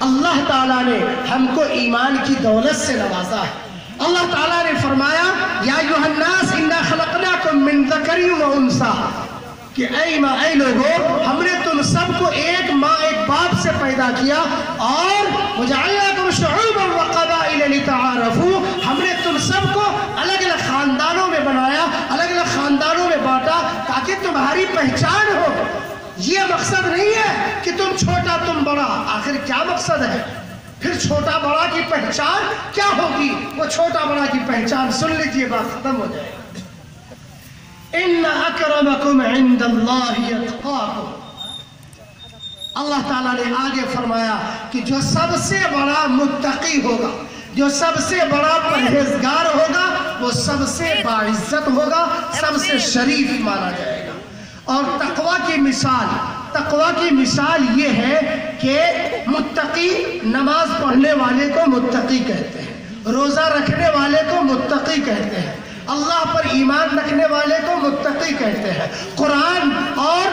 اللہ تعالیٰ نے ہم کو ایمان کی دولت سے نوازا ہے۔ اللہ تعالیٰ نے فرمایا یا ایھا الناس انا خلقناکم من ذکر و انثی، کہ اے لوگو ہم نے تم سب کو ایک ماں ایک باپ سے پیدا کیا، اور وجعلناکم شعوبا وقبائل لتعارفوا، ہم نے تم سب کو الگ الگ خاندانوں میں بنایا، الگ الگ خاندانوں میں بانٹا تاکہ تمہاری پہچان ہو۔ یہ مقصد نہیں ہے کہ تم چھوٹا تم بڑا، آخر کیا مقصد ہے؟ پھر چھوٹا بڑا کی پہچان کیا ہوگی؟ وہ چھوٹا بڑا کی پہچان سن لیجئے، بات ختم ہو جائے۔ ان اکرمکم عند اللہ اتقاکم، اللہ تعالیٰ نے آگے فرمایا کہ جو سب سے بڑا متقی ہوگا، جو سب سے بڑا پرہیزگار ہوگا، وہ سب سے باعزت ہوگا، سب سے شریف مانا جائے گا۔ اور تقوی کی مثال یہ ہے کہ متقی نماز پڑھنے والے کو متقی کہتے ہیں، روزہ رکھنے والے کو متقی کہتے ہیں، اللہ پر ایمان رکھنے والے کو متقی کہتے ہیں، قرآن اور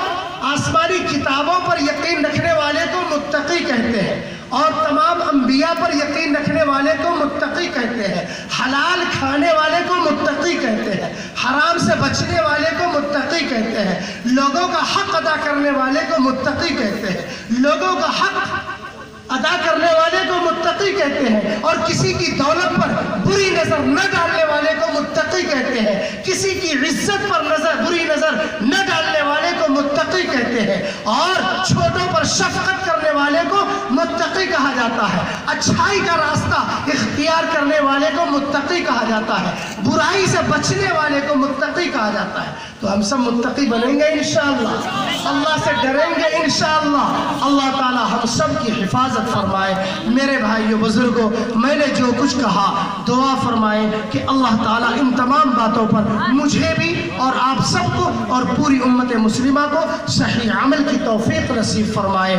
آسمانی کتابوں پر یقین رکھنے والے کو متقی کہتے ہیں، اور تمام انبیاء پر یقین رکھنے والے کو متقی کہتے ہیں، حلال کھانے والے کو متقی کہتے ہیں، حرام سے بچنے والے کو متقی کہتے ہیں، لوگوں کا حق ادا کرنے والے کو متقی کہتے ہیں، لوگوں کا حق ادا کرنے والے کو متقی کہتے ہیں، اور کسی کی دولت پر بری نظر نہ ڈالنے والے کو متقی کہتے ہیں، کسی کی عزت پر بری نظر نہ ڈالنے والے کو متقی کہتے ہیں، اور چھوٹوں پر شفقت کرنے والے کو متقی کہا جاتا ہے، اچھائی کا راستہ اختیار کرنے والے کو متقی کہا جاتا ہے، برائی سے بچنے والے کو متقی کہا جاتا ہے۔ تو ہم سب متقی بنیں گے انشاءاللہ، اللہ سے ڈریں گے انشاءاللہ، اللہ تعالی ہم سب کی حفاظت فرمائے۔ میرے بھائیو بزرگوں، میں نے جو کچھ کہا دعا فرمائیں کہ اللہ تعالیٰ ان تمام باتوں پر مجھے بھی اور آپ سب کو اور پوری امت مسلمہ کو صحیح عمل کی توفیق نصیب فرمائے۔